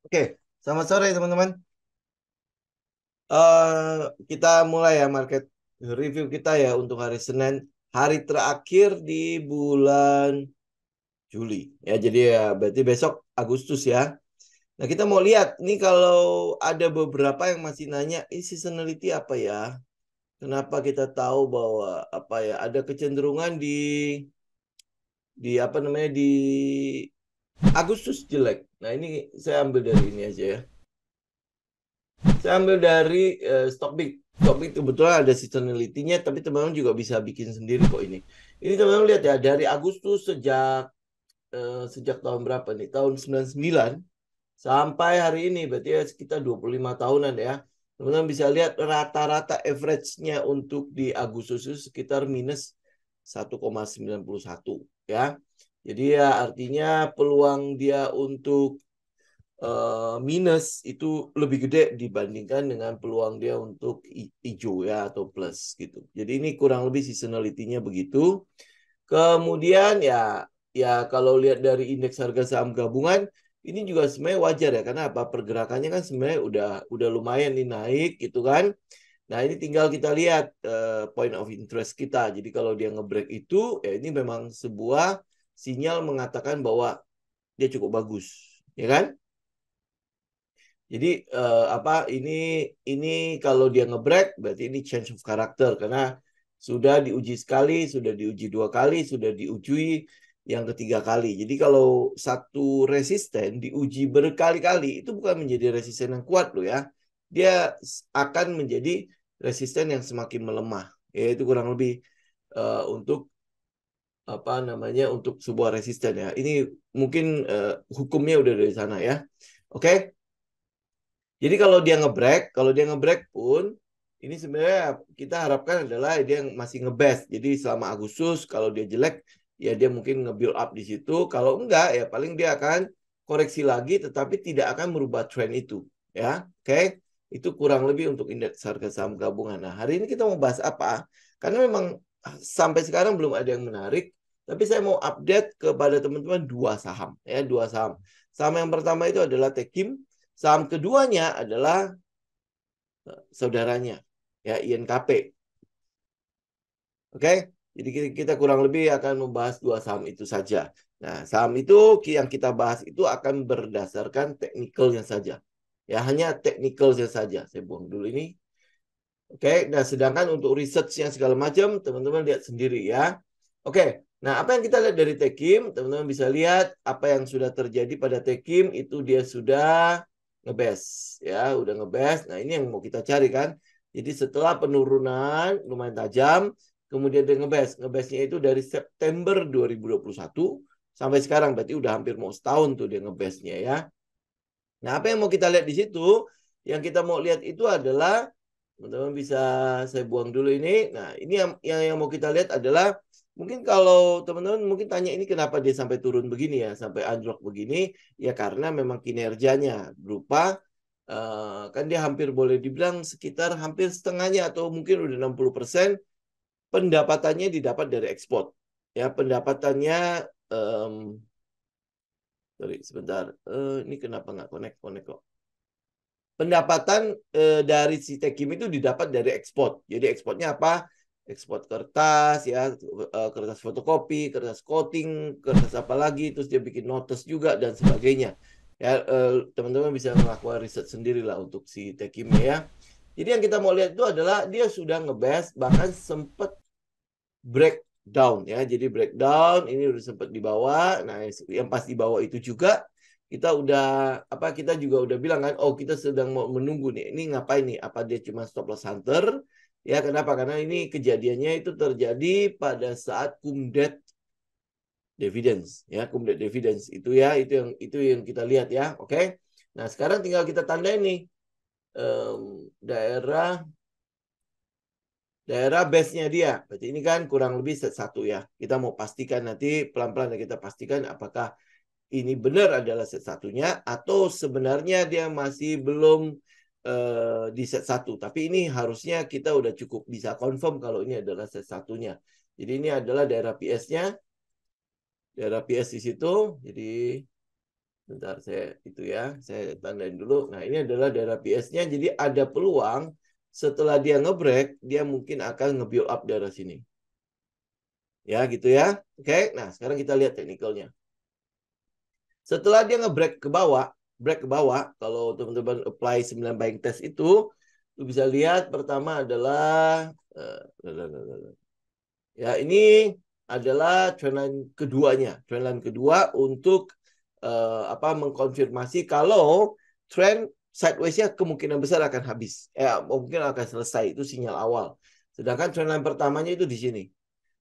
Oke, selamat sore teman-teman. Kita mulai ya market review kita ya untuk hari Senin, hari terakhir di bulan Juli. Ya, jadi ya berarti besok Agustus ya. Nah, kita mau lihat nih kalau ada beberapa yang masih nanya, ini seasonality apa ya? Kenapa kita tahu bahwa apa ya ada kecenderungan di apa namanya di Agustus jelek. Nah, ini saya ambil dari ini aja ya. Saya ambil dari Stockbit. Stockbit kebetulan ada seasonality-nya, tapi teman-teman juga bisa bikin sendiri kok ini. Ini teman-teman lihat ya, dari Agustus sejak tahun berapa nih? Tahun 99 sampai hari ini, berarti ya sekitar 25 tahunan ya. Teman-teman bisa lihat rata-rata average-nya untuk di Agustus itu sekitar minus 1,91 ya. Jadi ya artinya peluang dia untuk minus itu lebih gede dibandingkan dengan peluang dia untuk hijau ya atau plus gitu. Jadi ini kurang lebih seasonality-nya begitu. Kemudian ya kalau lihat dari indeks harga saham gabungan ini juga sebenarnya wajar ya karena apa pergerakannya kan sebenarnya udah lumayan nih naik gitu kan. Nah, ini tinggal kita lihat point of interest kita. Jadi kalau dia ngebreak itu ya ini memang sebuah sinyal mengatakan bahwa dia cukup bagus, ya kan? Jadi apa ini kalau dia ngebreak berarti ini change of character karena sudah diuji sekali, sudah diuji dua kali, sudah diuji yang ketiga kali. Jadi kalau satu resisten diuji berkali-kali itu bukan menjadi resisten yang kuat loh ya. Dia akan menjadi resisten yang semakin melemah. Yaitu kurang lebih untuk apa namanya untuk sebuah resisten ya. Ini mungkin hukumnya udah dari sana ya. Oke. Jadi kalau dia ngebreak pun ini sebenarnya kita harapkan adalah dia yang masih ngebest. Jadi selama Agustus kalau dia jelek ya dia mungkin nge-build up di situ. Kalau enggak ya paling dia akan koreksi lagi tetapi tidak akan merubah tren itu ya. Oke. Itu kurang lebih untuk indeks harga saham gabungan. Nah, hari ini kita mau bahas apa? Karena memang sampai sekarang belum ada yang menarik, tapi saya mau update kepada teman-teman dua saham ya, dua saham. Saham yang pertama itu adalah Tekim. Saham keduanya adalah saudaranya, ya INKP. Oke, jadi kita kurang lebih akan membahas dua saham itu saja. Nah, saham itu yang kita bahas itu akan berdasarkan teknikalnya saja. Ya, hanya teknikalnya saja. Saya buang dulu ini. Oke, nah sedangkan untuk research yang segala macam, teman-teman lihat sendiri ya. Oke, nah apa yang kita lihat dari Tekim, teman-teman bisa lihat apa yang sudah terjadi pada Tekim itu dia sudah ngebes, ya, udah ngebes. Nah ini yang mau kita cari kan. Jadi setelah penurunan lumayan tajam, kemudian dia ngebes. Ngebesnya itu dari September 2021 sampai sekarang, berarti udah hampir mau setahun tuh dia ngebesnya ya. Nah apa yang mau kita lihat di situ? Yang kita mau lihat itu adalah teman-teman bisa saya buang dulu ini. Nah, ini yang mau kita lihat adalah mungkin kalau teman-teman mungkin tanya ini kenapa dia sampai turun begini ya, sampai anjlok begini, ya karena memang kinerjanya berupa kan dia hampir boleh dibilang sekitar hampir setengahnya atau mungkin udah 60% pendapatannya didapat dari ekspor. Ya, pendapatannya em, sorry sebentar. Ini kenapa nggak connect kok? Pendapatan dari si Tekim itu didapat dari ekspor. Jadi ekspornya apa? Ekspor kertas ya, kertas fotokopi, kertas coating, kertas apa lagi, terus dia bikin notes juga dan sebagainya. Ya, teman-teman bisa melakukan riset sendiri lah untuk si Tekim ya. Jadi yang kita mau lihat itu adalah dia sudah ngebest bahkan sempat breakdown ya. Jadi breakdown ini udah sempat dibawa. Nah, yang pas dibawa itu juga kita udah apa kita juga udah bilang kan, oh kita sedang mau menunggu nih. Ini ngapain nih? Apa dia cuma stop loss hunter? Ya, kenapa? Karena ini kejadiannya itu terjadi pada saat Kumdet dividends ya, Kumdet dividends itu ya, itu yang kita lihat ya. Oke. Nah, sekarang tinggal kita tandai nih daerah base-nya dia. Berarti ini kan kurang lebih set satu ya. Kita mau pastikan nanti pelan-pelan kita pastikan apakah ini benar adalah set satunya atau sebenarnya dia masih belum di set satu. Tapi ini harusnya kita udah cukup bisa confirm kalau ini adalah set satunya. Jadi ini adalah daerah PS-nya, daerah PS di situ. Jadi Bentar, saya tandain dulu. Nah, ini adalah daerah PS-nya. Jadi ada peluang setelah dia nge-break, dia mungkin akan nge-build up daerah sini. Ya, gitu ya. Oke, nah sekarang kita lihat teknikalnya. Setelah dia nge-break ke bawah, kalau teman-teman apply 9 buying test itu, lu bisa lihat pertama adalah ya ini adalah trendline keduanya. Trendline kedua untuk mengkonfirmasi kalau trend sideways-nya kemungkinan besar akan habis. Mungkin akan selesai. Itu sinyal awal. Sedangkan trendline pertamanya itu di sini.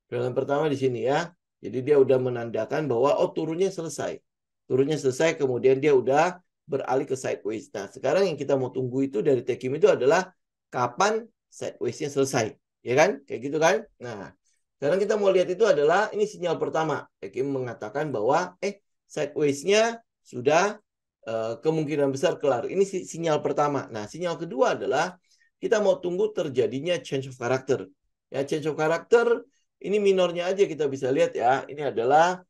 Trendline pertama di sini ya. Jadi dia udah menandakan bahwa turunnya selesai. Turunnya selesai, kemudian dia udah beralih ke sideways. Nah, sekarang yang kita mau tunggu itu dari Tekim itu adalah kapan sideways-nya selesai. Ya kan? Kayak gitu kan? Nah, sekarang kita mau lihat itu adalah ini sinyal pertama. Tekim mengatakan bahwa sideways-nya sudah kemungkinan besar kelar. Ini sinyal pertama. Nah, sinyal kedua adalah kita mau tunggu terjadinya change of character. Ya, change of character ini minornya aja kita bisa lihat ya. Ini adalah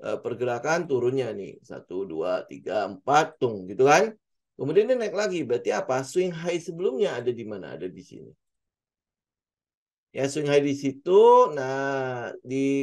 pergerakan turunnya nih. 1, 2, 3, 4, tung gitu kan. Kemudian dia naik lagi. Berarti apa? Swing high sebelumnya ada di mana? Ada di sini. Ya, swing high di situ. Nah,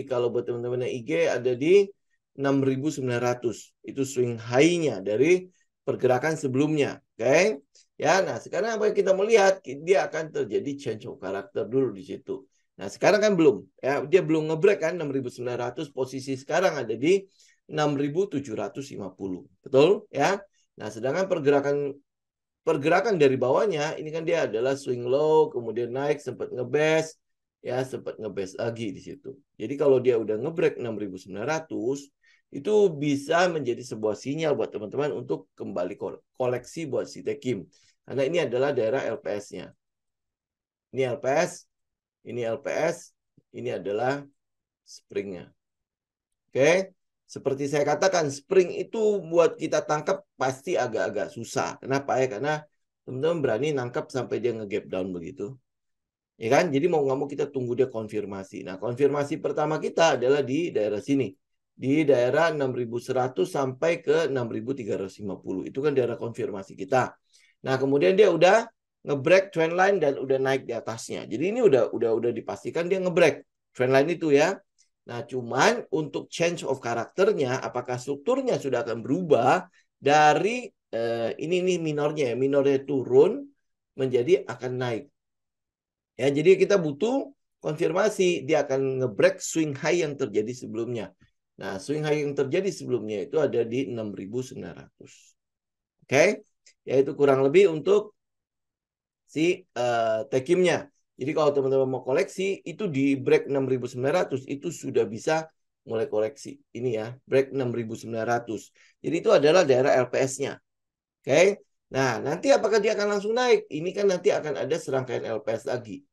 kalau buat teman-teman yang IG ada di 6.900. Itu swing high-nya dari pergerakan sebelumnya. Oke. Ya, nah sekarang apa yang kita melihat? Dia akan terjadi change of character dulu di situ. Nah, sekarang kan belum. Ya, dia belum nge-break kan 6.900. Posisi sekarang ada di 6.750. Betul? Ya. Nah, sedangkan pergerakan dari bawahnya ini kan dia adalah swing low, kemudian naik sempat ngebest, ya sempat ngebest lagi di situ. Jadi kalau dia udah ngebreak 6.900 itu bisa menjadi sebuah sinyal buat teman-teman untuk kembali koleksi buat si Tekim. Karena ini adalah daerah LPS-nya. Ini LPS, ini LPS, ini adalah spring-nya. Oke. Seperti saya katakan, spring itu buat kita tangkap pasti agak-agak susah. Kenapa ya? Karena teman-teman berani nangkap sampai dia nge-gap down begitu. Ya kan? Jadi mau nggak mau kita tunggu dia konfirmasi. Nah, konfirmasi pertama kita adalah di daerah sini. Di daerah 6.100 sampai ke 6.350. Itu kan daerah konfirmasi kita. Nah, kemudian dia udah nge-break trendline dan udah naik di atasnya. Jadi ini udah dipastikan dia nge-break trendline itu ya. Nah, cuman untuk change of karakternya, apakah strukturnya sudah akan berubah dari ini nih minornya turun menjadi akan naik. Ya, jadi kita butuh konfirmasi dia akan nge-break swing high yang terjadi sebelumnya. Nah, swing high yang terjadi sebelumnya itu ada di 6.900. Oke? Yaitu kurang lebih untuk si Tekimnya. Jadi kalau teman-teman mau koleksi, itu di break 6.900 itu sudah bisa mulai koleksi. Ini ya, break 6.900. Jadi itu adalah daerah LPS-nya. Oke? Nah, nanti apakah dia akan langsung naik? Ini kan nanti akan ada serangkaian LPS lagi.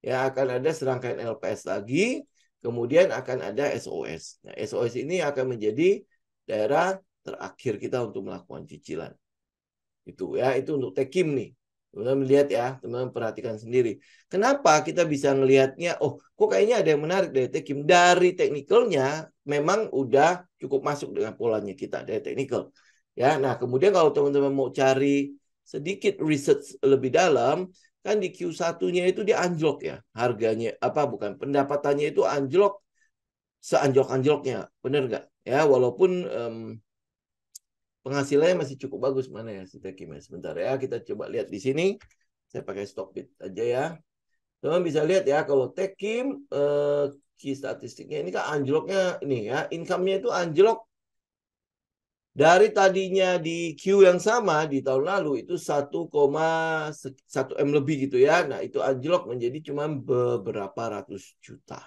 Ya, akan ada serangkaian LPS lagi, kemudian akan ada SOS. Nah, SOS ini akan menjadi daerah terakhir kita untuk melakukan cicilan. Itu ya, itu untuk Tekim nih. Teman-teman melihat ya, teman-teman perhatikan sendiri. Kenapa kita bisa ngelihatnya, kok kayaknya ada yang menarik dari Tekim. Dari teknikalnya memang udah cukup masuk dengan polanya kita dari teknikal. Ya, nah kemudian kalau teman-teman mau cari sedikit research lebih dalam, kan di Q1-nya itu dia anjlok ya. Harganya, pendapatannya itu anjlok seanjlok-anjloknya. Benar nggak? Ya, walaupun penghasilannya masih cukup bagus. Mana ya si Tekim ya? Sebentar ya, kita coba lihat di sini. Saya pakai stock bit aja ya. Teman bisa lihat ya, kalau Tekim key statistiknya ini kan anjloknya ini ya, income-nya itu anjlok dari tadinya di Q yang sama di tahun lalu itu 1,1 M lebih gitu ya. Nah, itu anjlok menjadi cuma beberapa ratus juta.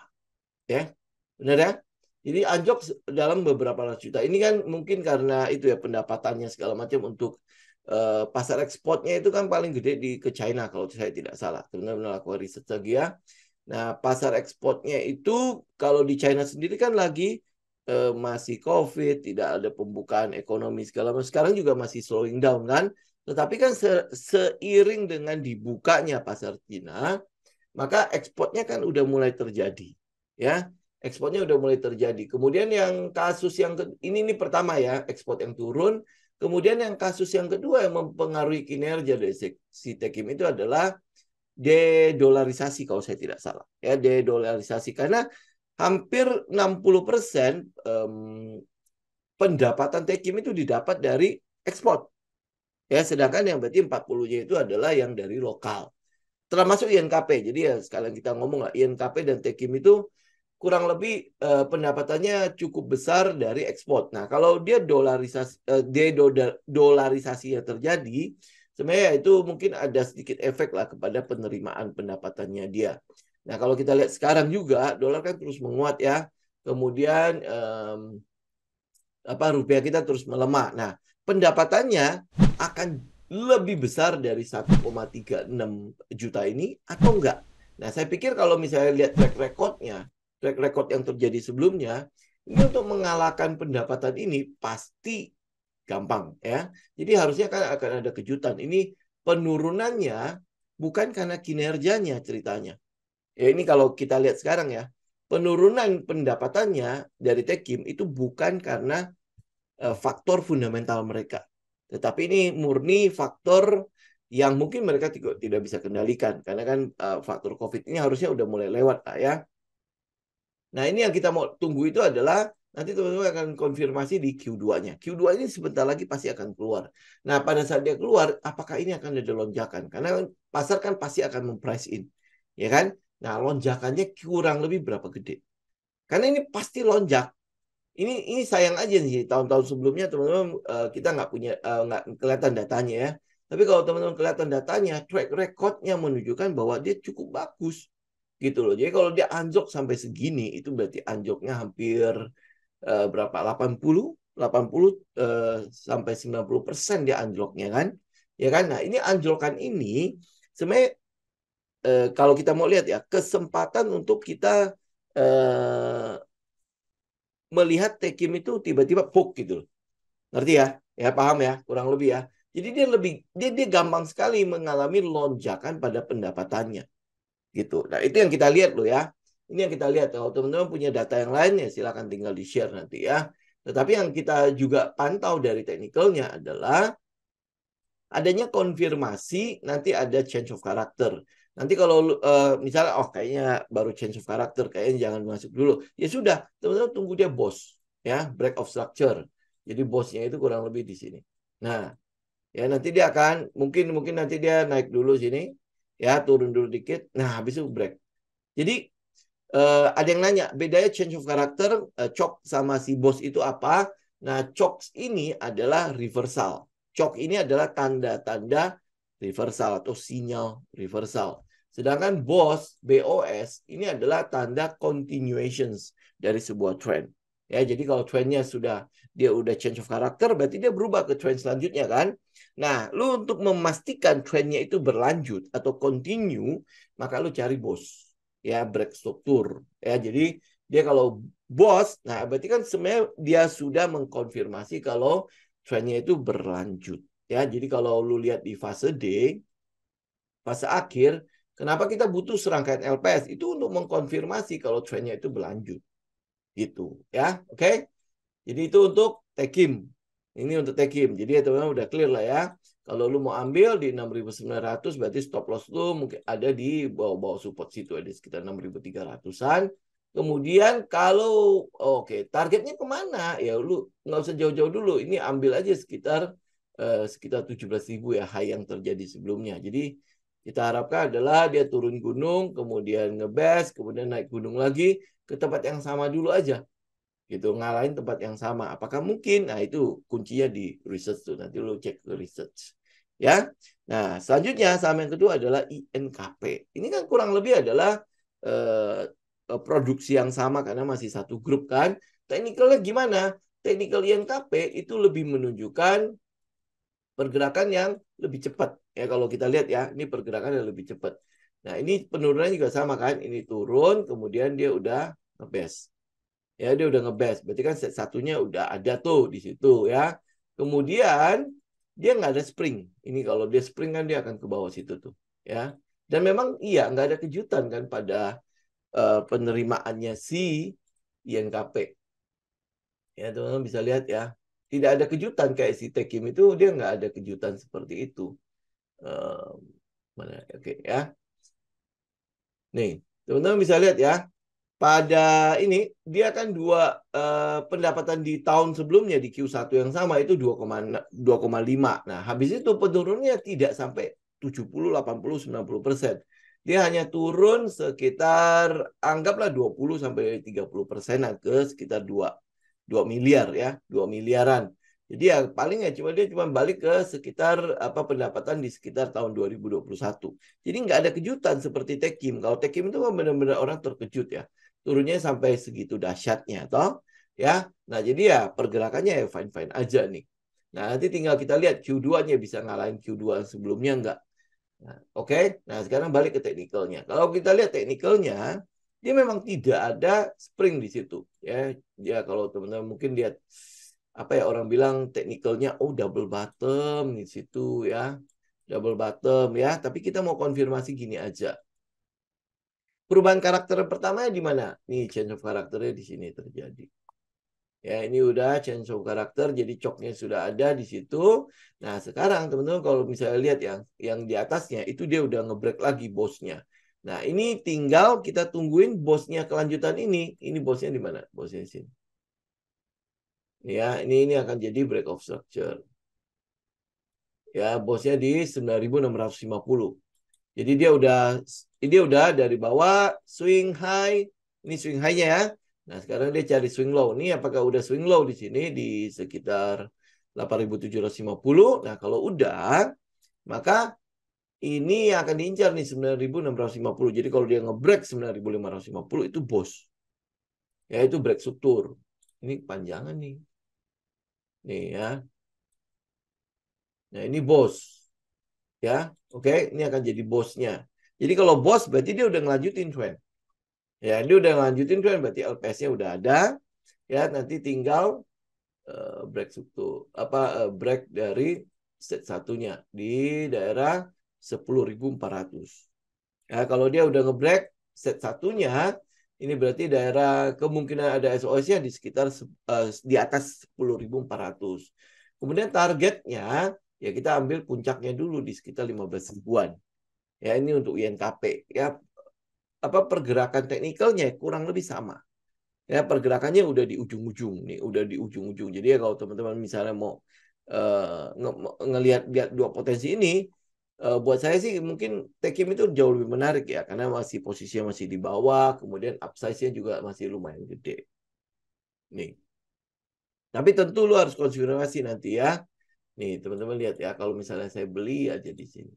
Ya. Benar ya? Jadi anjlok dalam beberapa ratus juta. Ini kan mungkin karena itu ya pendapatannya segala macam untuk pasar ekspornya itu kan paling gede ke China kalau saya tidak salah. Teman-teman melakukan riset lagi ya. Nah, pasar ekspornya itu kalau di China sendiri kan lagi masih COVID, tidak ada pembukaan ekonomi segala macam. Sekarang juga masih slowing down kan. Tetapi kan seiring dengan dibukanya pasar Cina, maka ekspornya kan udah mulai terjadi. Ya, ekspornya udah mulai terjadi. Kemudian yang kasus yang ini pertama ya, ekspor yang turun. Kemudian yang kasus yang kedua yang mempengaruhi kinerja dari si Tekim itu adalah de-dolarisasi kalau saya tidak salah. Ya, de-dolarisasi karena hampir 60% pendapatan Tekim itu didapat dari ekspor. Ya, sedangkan yang berarti 40-nya itu adalah yang dari lokal. Termasuk INKP. Jadi ya sekalian kita ngomong lah, INKP dan Tekim itu kurang lebih pendapatannya cukup besar dari ekspor. Nah, kalau dia dolarisasinya terjadi, sebenarnya itu mungkin ada sedikit efek lah kepada penerimaan pendapatannya dia. Nah, kalau kita lihat sekarang juga dolar kan terus menguat ya. Kemudian rupiah kita terus melemah. Nah, pendapatannya akan lebih besar dari 1,36 juta ini atau enggak? Nah, saya pikir kalau misalnya lihat track record yang terjadi sebelumnya, ini untuk mengalahkan pendapatan ini pasti gampang ya. Jadi harusnya kan akan ada kejutan. Ini penurunannya bukan karena kinerjanya ceritanya. Ya ini kalau kita lihat sekarang ya, penurunan pendapatannya dari Tekim itu bukan karena faktor fundamental mereka. Tetapi ini murni faktor yang mungkin mereka tidak bisa kendalikan. Karena kan faktor COVID ini harusnya udah mulai lewat lah ya. Nah ini yang kita mau tunggu itu adalah nanti teman-teman akan konfirmasi di Q2-nya. Q2 ini sebentar lagi pasti akan keluar. Nah pada saat dia keluar, apakah ini akan ada lonjakan? Karena pasar kan pasti akan memprice in. Ya kan? Nah lonjakannya kurang lebih berapa gede? Karena ini pasti lonjak. Ini sayang aja nih tahun-tahun sebelumnya teman-teman kita nggak punya nggak kelihatan datanya ya. Tapi kalau teman-teman kelihatan datanya, track recordnya menunjukkan bahwa dia cukup bagus gitu loh. Jadi kalau dia anjlok sampai segini itu berarti anjloknya hampir berapa? 80 sampai 90% dia anjloknya kan. Ya kan? Nah, ini anjlokan ini sebenarnya kalau kita mau lihat ya, kesempatan untuk kita melihat Tekim itu tiba-tiba hook gitu loh. Ngerti ya? Ya paham ya, kurang lebih ya. Jadi dia gampang sekali mengalami lonjakan pada pendapatannya gitu. Nah, itu yang kita lihat loh ya. Ini yang kita lihat. Kalau teman-teman punya data yang lain ya silakan tinggal di-share nanti ya. Tetapi yang kita juga pantau dari teknikalnya adalah adanya konfirmasi nanti ada change of character. Nanti kalau misalnya kayaknya baru change of character, kayaknya jangan masuk dulu. Ya sudah, teman-teman tunggu dia boss ya, break of structure. Jadi bosnya itu kurang lebih di sini. Nah, ya nanti dia akan mungkin nanti dia naik dulu sini ya, turun dulu dikit. Nah, habis itu break. Jadi ada yang nanya, bedanya change of character, chok sama si bos itu apa? Nah, chok ini adalah reversal. Chok ini adalah tanda-tanda reversal atau sinyal reversal. Sedangkan BOS ini adalah tanda continuations dari sebuah trend. Ya, jadi kalau trendnya dia udah change of character, berarti dia berubah ke trend selanjutnya kan? Nah, lu untuk memastikan trendnya itu berlanjut atau continue, maka lu cari bos. Ya, break struktur. Ya, jadi dia kalau bos, nah berarti kan sebenarnya dia sudah mengkonfirmasi kalau trendnya itu berlanjut. Ya, jadi kalau lu lihat di fase D, fase akhir, kenapa kita butuh serangkaian LPS? Itu untuk mengkonfirmasi kalau trendnya itu berlanjut. Gitu, ya. Oke. Jadi itu untuk Tekim. Ini untuk Tekim. Jadi ya teman-teman udah clear lah ya. Kalau lu mau ambil di 6.900 berarti stop loss lu mungkin ada di bawah-bawah support situ, ada sekitar 6.300-an. Kemudian kalau targetnya kemana? Ya lu nggak usah jauh-jauh dulu. Ini ambil aja sekitar 17.000 ya high yang terjadi sebelumnya. Jadi kita harapkan adalah dia turun gunung, kemudian ngebas, kemudian naik gunung lagi ke tempat yang sama dulu aja. Gitu, ngalahin tempat yang sama. Apakah mungkin? Nah, itu kuncinya di research tuh. Nanti lu cek ke research. Ya. Nah, selanjutnya saham yang kedua adalah INKP. Ini kan kurang lebih adalah produksi yang sama karena masih satu grup kan. Teknikalnya gimana? Teknikal INKP itu lebih menunjukkan pergerakan yang lebih cepat. Ya, kalau kita lihat ya, ini pergerakan yang lebih cepat. Nah, ini penurunannya juga sama kan. Ini turun, kemudian dia udah ngebes. Ya, dia udah ngebes. Berarti kan set satunya udah ada tuh di situ ya. Kemudian dia nggak ada spring. Ini kalau dia spring kan dia akan ke bawah situ tuh. Ya. Dan memang iya nggak ada kejutan kan pada penerimaannya si INKP. Ya, teman-teman bisa lihat ya. Tidak ada kejutan kayak si Tekim itu, dia nggak ada kejutan seperti itu. Mana? Oke ya. Nih, teman-teman bisa lihat ya. Pada ini dia kan pendapatan di tahun sebelumnya di Q1 yang sama itu 2,5. Nah, habis itu penurunnya tidak sampai 70, 80, 90%. Dia hanya turun sekitar anggaplah 20 sampai 30% ke sekitar 2 miliar ya, 2 miliaran. Jadi ya paling ya dia cuma balik ke sekitar pendapatan di sekitar tahun 2021. Jadi nggak ada kejutan seperti Tekim. Kalau Tekim itu kan benar-benar orang terkejut ya. Turunnya sampai segitu dahsyatnya toh ya. Nah, jadi ya pergerakannya ya fine-fine aja nih. Nah, nanti tinggal kita lihat Q2-nya bisa ngalahin Q2 sebelumnya enggak. Nah, oke. Nah, sekarang balik ke teknikalnya. Kalau kita lihat teknikalnya, dia memang tidak ada spring di situ ya. Ya kalau teman-teman mungkin lihat apa ya orang bilang teknikalnya double bottom di situ ya. Double bottom ya, tapi kita mau konfirmasi gini aja. Perubahan karakter pertamanya di mana? Nih, change of karakternya di sini terjadi. Ya, ini udah change of karakter, jadi coknya sudah ada di situ. Nah, sekarang teman-teman kalau misalnya lihat yang di atasnya, itu dia udah ngebreak lagi bosnya. Nah, ini tinggal kita tungguin bosnya kelanjutan ini. Ini bosnya di mana? Bosnya di sini. Ya, ini akan jadi break of structure. Ya, bosnya di 9.650. Jadi dia udah dari bawah swing high, ini swing high-nya ya. Nah, sekarang dia cari swing low. Ini apakah udah swing low di sini di sekitar 8.750. Nah, kalau udah, maka ini akan diincar nih 9.650. Jadi kalau dia ngebreak 9.550 itu bos. Ya, itu break struktur. Ini panjangan nih. Nih ya. Nah, ini bos. Ya, oke, ini akan jadi bosnya. Jadi kalau bos berarti dia udah ngelanjutin trend. Ya, dia udah ngelanjutin trend berarti LPS-nya udah ada. Ya, nanti tinggal break break dari set satunya di daerah 10.400. Ya, kalau dia udah ngebreak set satunya, ini berarti daerah kemungkinan ada SOS-nya di sekitar di atas 10.400. Kemudian targetnya ya kita ambil puncaknya dulu di sekitar 15 ribuan. Ya, ini untuk INKP. Ya, pergerakan teknikalnya kurang lebih sama. Ya, pergerakannya udah di ujung-ujung nih, udah di ujung-ujung. Jadi ya kalau teman-teman misalnya mau ngelihat dua potensi ini, buat saya sih mungkin Tekim itu jauh lebih menarik ya, karena masih posisinya masih di bawah, kemudian upsize-nya juga masih lumayan gede. Nih. Tapi tentu lu harus konfirmasi nanti ya. Nih, teman-teman lihat ya, kalau misalnya saya beli aja di sini.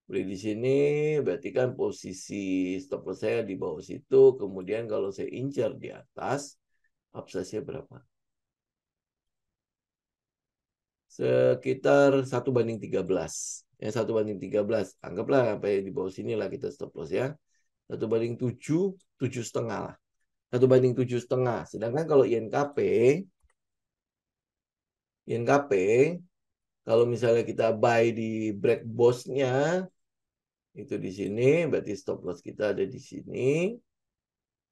Beli di sini berarti kan posisi stop loss saya di bawah situ. Kemudian kalau saya incar di atas, upsize-nya berapa? Sekitar 1:13. Ya, 1:13. Anggaplah sampai di bawah sini lah kita stop loss ya. 1:7, 7,5 lah. 1:7,5. Sedangkan kalau INKP, kalau misalnya kita buy di break boss-nya, itu di sini, berarti stop loss kita ada di sini.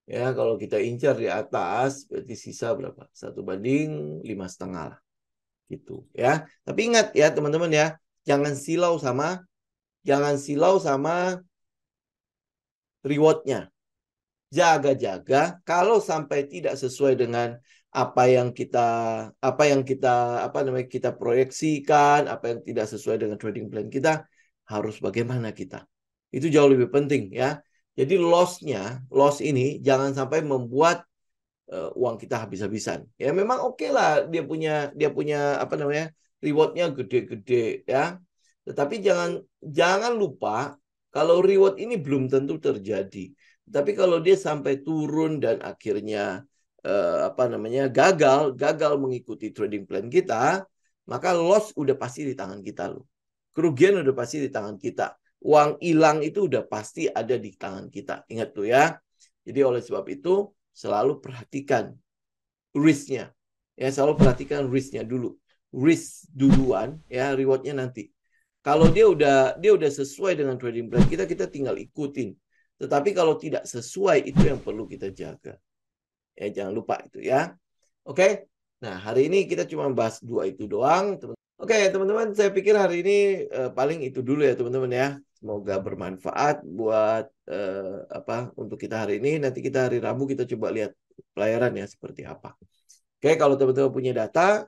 Ya, kalau kita incar di atas, berarti sisa berapa? 1:5,5 lah. Gitu ya. Tapi ingat ya teman-teman ya, jangan silau sama rewardnya. Jaga-jaga kalau sampai tidak sesuai dengan kita proyeksikan, apa yang tidak sesuai dengan trading plan kita, harus bagaimana kita. Itu jauh lebih penting ya. Jadi loss ini jangan sampai membuat uang kita habis-habisan. Ya memang oke lah dia punya rewardnya gede-gede ya. Tetapi jangan lupa kalau reward ini belum tentu terjadi. Tapi kalau dia sampai turun dan akhirnya gagal mengikuti trading plan kita, maka loss udah pasti di tangan kita loh. Kerugian udah pasti di tangan kita. Uang hilang itu udah pasti ada di tangan kita. Ingat tuh ya. Jadi oleh sebab itu selalu perhatikan risk-nya. Ya, selalu perhatikan risk-nya dulu. Risk duluan, ya reward-nya nanti. Kalau dia udah sesuai dengan trading plan kita tinggal ikutin. Tetapi kalau tidak sesuai, itu yang perlu kita jaga. Ya, jangan lupa itu ya. Oke. Nah, hari ini kita cuma bahas 2 itu doang. Oke, teman-teman, saya pikir hari ini paling itu dulu ya, teman-teman ya. Semoga bermanfaat buat untuk kita hari ini. Nanti kita hari Rabu kita coba lihat pelayaran ya seperti apa. Oke, kalau teman-teman punya data,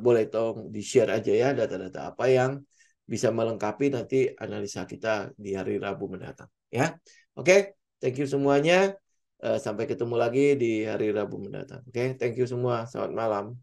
boleh tolong di-share aja ya data-data apa yang bisa melengkapi nanti analisa kita di hari Rabu mendatang. Ya, oke, thank you semuanya. Sampai ketemu lagi di hari Rabu mendatang. Oke, thank you semua. Selamat malam.